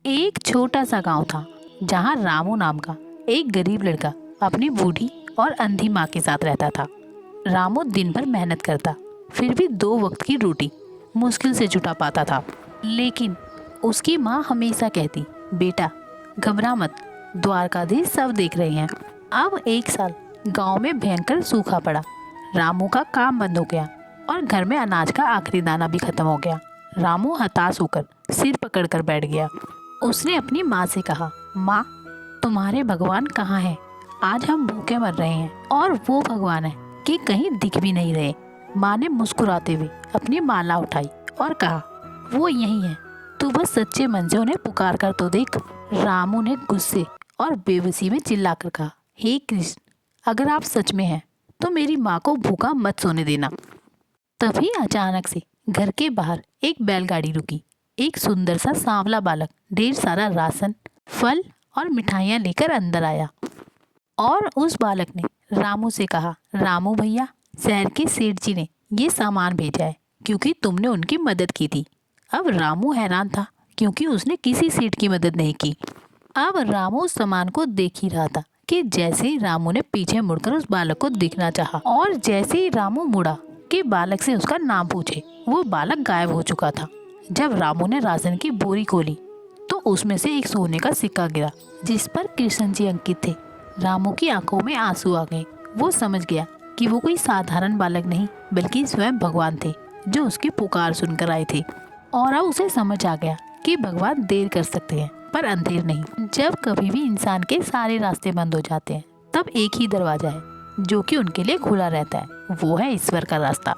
एक छोटा सा गांव था जहां रामू नाम का एक गरीब लड़का अपनी बूढ़ी और अंधी माँ के साथ रहता था। रामू दिन भर मेहनत करता, फिर भी 2 वक्त की रोटी मुश्किल से जुटा पाता था। लेकिन उसकी माँ हमेशा कहती, बेटा घबरा मत, द्वारकाधीश सब देख रहे हैं। अब एक साल गांव में भयंकर सूखा पड़ा। रामू का काम बंद हो गया और घर में अनाज का आखिरी दाना भी खत्म हो गया। रामू हताश होकर सिर पकड़कर बैठ गया। उसने अपनी माँ से कहा, माँ तुम्हारे भगवान कहाँ हैं? आज हम भूखे मर रहे हैं और वो भगवान है कि कहीं दिख भी नहीं रहे। माँ ने मुस्कुराते हुए अपनी माला उठाई और कहा, वो यही है, तू बस सच्चे मन से उन्हें पुकार कर तो देख। रामू ने गुस्से और बेबसी में चिल्लाकर कहा, हे कृष्ण, अगर आप सच में हैं तो मेरी माँ को भूखा मत सोने देना। तभी अचानक से घर के बाहर एक बैलगाड़ी रुकी। एक सुंदर सा सांवला बालक ढेर सारा राशन, फल और मिठाइयाँ लेकर अंदर आया और उस बालक ने रामू से कहा, रामू भैया, शहर के सेठ जी ने ये सामान भेजा है क्योंकि तुमने उनकी मदद की थी। अब रामू हैरान था क्योंकि उसने किसी सेठ की मदद नहीं की। अब रामू उस सामान को देख ही रहा था कि जैसे ही रामू ने पीछे मुड़कर उस बालक को दिखना चाहा और जैसे ही रामू मुड़ा कि बालक से उसका नाम पूछे, वो बालक गायब हो चुका था। जब रामू ने राशन की बोरी खोली तो उसमें से एक सोने का सिक्का गिरा जिस पर कृष्ण जी अंकित थे। रामू की आंखों में आंसू आ गए। वो समझ गया कि वो कोई साधारण बालक नहीं बल्कि स्वयं भगवान थे जो उसकी पुकार सुनकर आए थे। और अब उसे समझ आ गया कि भगवान देर कर सकते हैं पर अंधेर नहीं। जब कभी भी इंसान के सारे रास्ते बंद हो जाते हैं तब एक ही दरवाजा है जो कि उनके लिए खुला रहता है, वो है ईश्वर का रास्ता।